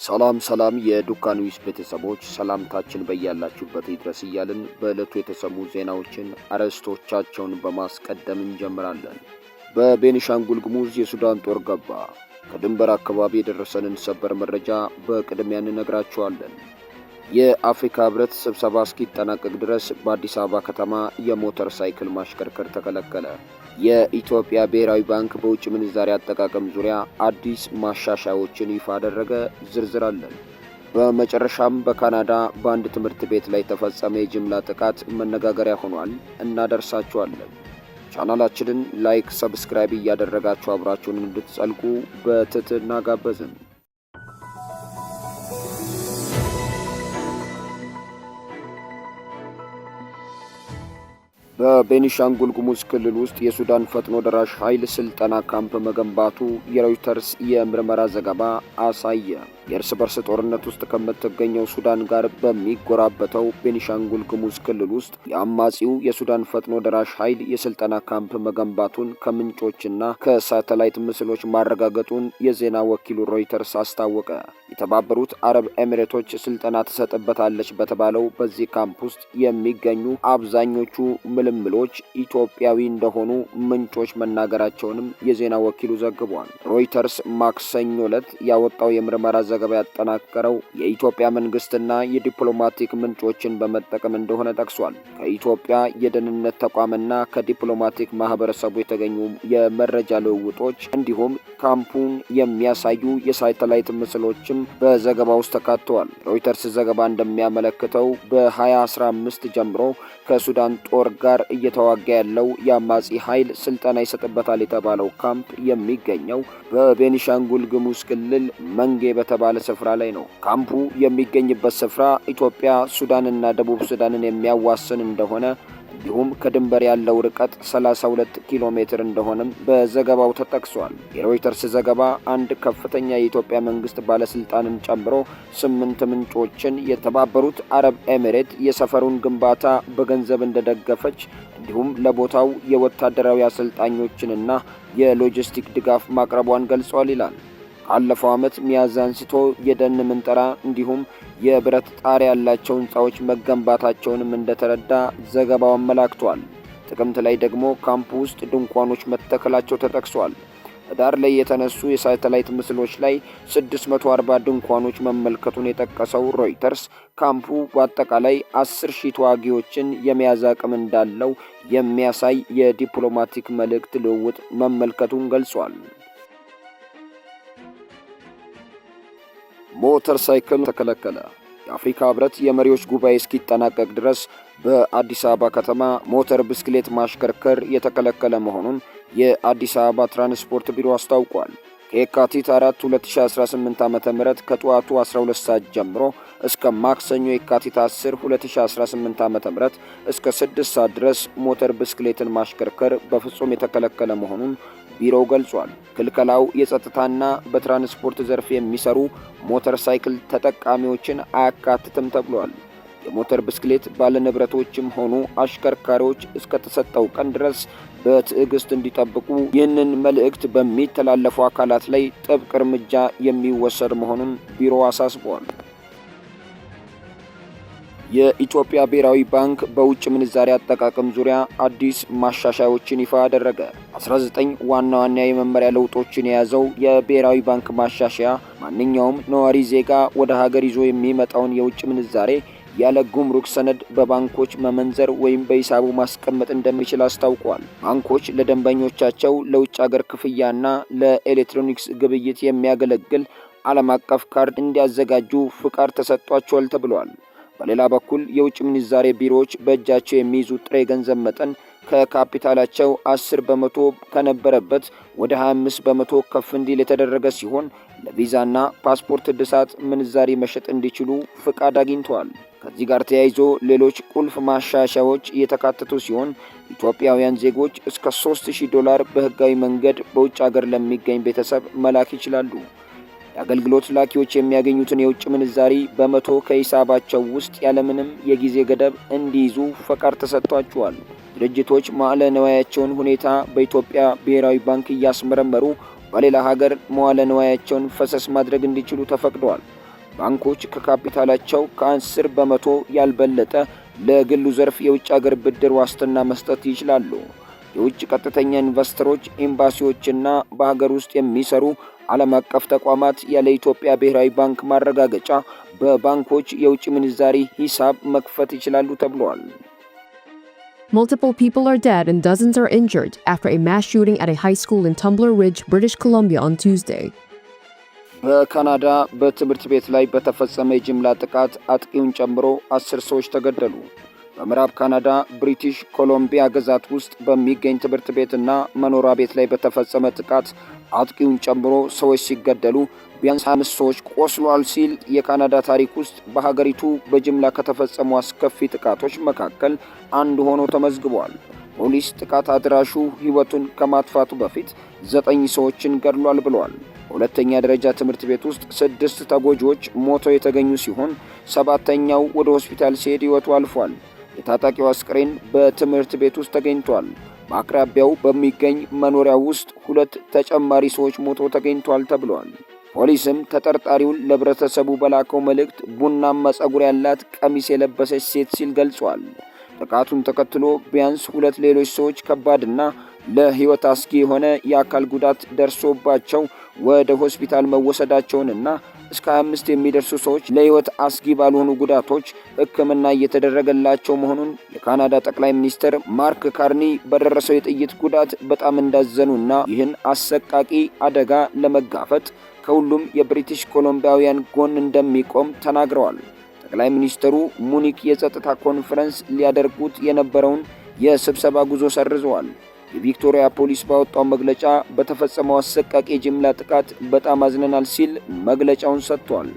ሰላም የዱካ ኒውስ ቤተሰቦች ሰላምታችን በያላችሁበት ይድረስ እያልን በዕለቱ የተሰሙ ዜናዎችን አርዕስቶቻቸውን በማስቀደም እንጀምራለን። በቤኒሻንጉል ጉሙዝ የሱዳን ጦር ገባ። ከድንበር አካባቢ የደረሰንን ሰበር መረጃ በቅድሚያ እንነግራችኋለን። የአፍሪካ ህብረት ስብሰባ እስኪጠናቀቅ ድረስ በአዲስ አበባ ከተማ የሞተር ሳይክል ማሽከርከር ተከለከለ። የኢትዮጵያ ብሔራዊ ባንክ በውጭ ምንዛሪ አጠቃቀም ዙሪያ አዲስ ማሻሻያዎችን ይፋ አደረገ። ዝርዝር አለን። በመጨረሻም በካናዳ በአንድ ትምህርት ቤት ላይ ተፈጸመ የጅምላ ጥቃት መነጋገሪያ ሆኗል። እናደርሳችኋለን። ቻናላችንን ላይክ፣ ሰብስክራይብ እያደረጋችሁ አብራችሁን እንድትጸልቁ በትህትና ጋበዝን። በቤኒሻንጉል ጉሙዝ ክልል ውስጥ የሱዳን ፈጥኖ ደራሽ ኃይል ስልጠና ካምፕ መገንባቱ የሮይተርስ የምርመራ ዘገባ አሳየ። የእርስ በርስ ጦርነት ውስጥ ከምትገኘው ሱዳን ጋር በሚጎራበተው ቤኒሻንጉል ጉሙዝ ክልል ውስጥ የአማጺው የሱዳን ፈጥኖ ደራሽ ኃይል የስልጠና ካምፕ መገንባቱን ከምንጮችና ከሳተላይት ምስሎች ማረጋገጡን የዜና ወኪሉ ሮይተርስ አስታወቀ። የተባበሩት አረብ ኤሚሬቶች ስልጠና ትሰጥበታለች በተባለው በዚህ ካምፕ ውስጥ የሚገኙ አብዛኞቹ ምልምሎች ኢትዮጵያዊ እንደሆኑ ምንጮች መናገራቸውንም የዜና ወኪሉ ዘግቧል። ሮይተርስ ማክሰኞ ዕለት ያወጣው የምርመራ ዘገባ ያጠናቀረው የኢትዮጵያ መንግስትና የዲፕሎማቲክ ምንጮችን በመጠቀም እንደሆነ ጠቅሷል። ከኢትዮጵያ የደህንነት ተቋምና ከዲፕሎማቲክ ማህበረሰቡ የተገኙ የመረጃ ልውውጦች እንዲሁም ካምፑን የሚያሳዩ የሳተላይት ምስሎችም በዘገባ ውስጥ ተካተዋል። ሮይተርስ ዘገባ እንደሚያመለክተው በ2015 ጀምሮ ከሱዳን ጦር ጋር እየተዋጋ ያለው የአማጺ ኃይል ስልጠና ይሰጥበታል የተባለው ካምፕ የሚገኘው በቤኒሻንጉል ጉሙዝ ክልል መንጌ በተባለ ስፍራ ላይ ነው። ካምፑ የሚገኝበት ስፍራ ኢትዮጵያ፣ ሱዳንና ደቡብ ሱዳንን የሚያዋስን እንደሆነ እንዲሁም ከድንበር ያለው ርቀት 32 ኪሎ ሜትር እንደሆነም በዘገባው ተጠቅሷል። የሮይተርስ ዘገባ አንድ ከፍተኛ የኢትዮጵያ መንግስት ባለስልጣንን ጨምሮ 8 ምንጮችን የተባበሩት አረብ ኤሚሬት የሰፈሩን ግንባታ በገንዘብ እንደደገፈች እንዲሁም ለቦታው የወታደራዊ አሰልጣኞችንና የሎጂስቲክ ድጋፍ ማቅረቧን ገልጿል ይላል። ካለፈው ዓመት ሚያዝያ አንስቶ የደን ምንጠራ እንዲሁም የብረት ጣሪያ ያላቸው ህንጻዎች መገንባታቸውንም እንደተረዳ ዘገባው አመላክቷል። ጥቅምት ላይ ደግሞ ካምፕ ውስጥ ድንኳኖች መተከላቸው ተጠቅሷል። ዳር ላይ የተነሱ የሳተላይት ምስሎች ላይ 640 ድንኳኖች መመልከቱን የጠቀሰው ሮይተርስ ካምፑ በአጠቃላይ 10,000 ተዋጊዎችን የመያዝ አቅም እንዳለው የሚያሳይ የዲፕሎማቲክ መልእክት ልውውጥ መመልከቱን ገልጿል። ሞተር ሳይክል ተከለከለ። የአፍሪካ ህብረት የመሪዎች ጉባኤ እስኪጠናቀቅ ድረስ በአዲስ አበባ ከተማ ሞተር ብስክሌት ማሽከርከር የተከለከለ መሆኑን የአዲስ አበባ ትራንስፖርት ቢሮ አስታውቋል። ከየካቲት 4 2018 ዓ.ም ከጠዋቱ 12 ሰዓት ጀምሮ እስከ ማክሰኞ የካቲት 10 2018 ዓ.ም እስከ 6 ሰዓት ድረስ ሞተር ብስክሌትን ማሽከርከር በፍጹም የተከለከለ መሆኑን ቢሮው ገልጿል። ክልከላው የጸጥታና በትራንስፖርት ዘርፍ የሚሰሩ ሞተር ሳይክል ተጠቃሚዎችን አያካትትም ተብሏል። የሞተር ብስክሌት ባለንብረቶችም ሆኑ አሽከርካሪዎች እስከ ተሰጠው ቀን ድረስ በትዕግስት እንዲጠብቁ ይህንን መልእክት በሚተላለፉ አካላት ላይ ጥብቅ እርምጃ የሚወሰድ መሆኑን ቢሮ አሳስቧል። የኢትዮጵያ ብሔራዊ ባንክ በውጭ ምንዛሪ አጠቃቀም ዙሪያ አዲስ ማሻሻያዎችን ይፋ አደረገ። 19 ዋና ዋና የመመሪያ ለውጦችን የያዘው የብሔራዊ ባንክ ማሻሻያ ማንኛውም ነዋሪ ዜጋ ወደ ሀገር ይዞ የሚመጣውን የውጭ ምንዛሬ ያለ ጉምሩክ ሰነድ በባንኮች መመንዘር ወይም በሂሳቡ ማስቀመጥ እንደሚችል አስታውቋል። ባንኮች ለደንበኞቻቸው ለውጭ ሀገር ክፍያና ለኤሌክትሮኒክስ ግብይት የሚያገለግል ዓለም አቀፍ ካርድ እንዲያዘጋጁ ፍቃድ ተሰጥቷቸዋል ተብሏል። በሌላ በኩል የውጭ ምንዛሬ ቢሮዎች በእጃቸው የሚይዙት ጥሬ ገንዘብ መጠን ከካፒታላቸው 10 በመቶ ከነበረበት ወደ 25 በመቶ ከፍ እንዲል የተደረገ ሲሆን ለቪዛና ፓስፖርት እድሳት ምንዛሬ መሸጥ እንዲችሉ ፍቃድ አግኝተዋል። ከዚህ ጋር ተያይዞ ሌሎች ቁልፍ ማሻሻያዎች እየተካተቱ ሲሆን ኢትዮጵያውያን ዜጎች እስከ $3,000 በህጋዊ መንገድ በውጭ ሀገር ለሚገኝ ቤተሰብ መላክ ይችላሉ። የአገልግሎት ላኪዎች የሚያገኙትን የውጭ ምንዛሪ በመቶ ከሂሳባቸው ውስጥ ያለምንም የጊዜ ገደብ እንዲይዙ ፈቃድ ተሰጥቷቸዋል። ድርጅቶች መዋዕለ ንዋያቸውን ሁኔታ በኢትዮጵያ ብሔራዊ ባንክ እያስመረመሩ በሌላ ሀገር መዋዕለ ንዋያቸውን ፈሰስ ማድረግ እንዲችሉ ተፈቅዷል። ባንኮች ከካፒታላቸው ከ10 በመቶ ያልበለጠ ለግሉ ዘርፍ የውጭ ሀገር ብድር ዋስትና መስጠት ይችላሉ። የውጭ ቀጥተኛ ኢንቨስተሮች፣ ኤምባሲዎችና በሀገር ውስጥ የሚሰሩ ዓለም አቀፍ ተቋማት ያለ ኢትዮጵያ ብሔራዊ ባንክ ማረጋገጫ በባንኮች የውጭ ምንዛሪ ሂሳብ መክፈት ይችላሉ ተብሏል። Multiple people are dead and dozens are injured after a mass shooting at a high school in Tumbler Ridge, British Columbia on Tuesday. በካናዳ በትምህርት ቤት ላይ በተፈጸመ የጅምላ ጥቃት አጥቂውን ጨምሮ 10 ሰዎች ተገደሉ። በምዕራብ ካናዳ ብሪቲሽ ኮሎምቢያ ግዛት ውስጥ በሚገኝ ትምህርት ቤትና መኖሪያ ቤት ላይ በተፈጸመ ጥቃት አጥቂውን ጨምሮ ሰዎች ሲገደሉ ቢያንስ 5 ሰዎች ቆስሏል ሲል የካናዳ ታሪክ ውስጥ በሀገሪቱ በጅምላ ከተፈጸሙ አስከፊ ጥቃቶች መካከል አንዱ ሆኖ ተመዝግቧል። ፖሊስ ጥቃት አድራሹ ሕይወቱን ከማጥፋቱ በፊት 9 ሰዎችን ገድሏል ብሏል። በሁለተኛ ደረጃ ትምህርት ቤት ውስጥ 6 ተጎጂዎች ሞተው የተገኙ ሲሆን 7ኛው ወደ ሆስፒታል ሲሄድ ሕይወቱ አልፏል። የታጣቂው አስክሬን በትምህርት ቤት ውስጥ ተገኝቷል። በአቅራቢያው በሚገኝ መኖሪያ ውስጥ 2 ተጨማሪ ሰዎች ሞተው ተገኝቷል ተብሏል። ፖሊስም ተጠርጣሪውን ለህብረተሰቡ በላከው መልእክት ቡናማ ጸጉር ያላት ቀሚስ የለበሰች ሴት ሲል ገልጿል። ጥቃቱን ተከትሎ ቢያንስ 2 ሌሎች ሰዎች ከባድና ለህይወት አስጊ የሆነ የአካል ጉዳት ደርሶባቸው ወደ ሆስፒታል መወሰዳቸውንና እስከ 25 የሚደርሱ ሰዎች ለህይወት አስጊ ባልሆኑ ጉዳቶች ሕክምና እየተደረገላቸው መሆኑን የካናዳ ጠቅላይ ሚኒስትር ማርክ ካርኒ በደረሰው የጥይት ጉዳት በጣም እንዳዘኑና ይህን አሰቃቂ አደጋ ለመጋፈጥ ከሁሉም የብሪቲሽ ኮሎምቢያውያን ጎን እንደሚቆም ተናግረዋል። ጠቅላይ ሚኒስትሩ ሙኒክ የጸጥታ ኮንፈረንስ ሊያደርጉት የነበረውን የስብሰባ ጉዞ ሰርዘዋል። የቪክቶሪያ ፖሊስ ባወጣው መግለጫ በተፈጸመው አሰቃቂ የጅምላ ጥቃት በጣም አዝነናል ሲል መግለጫውን ሰጥቷል።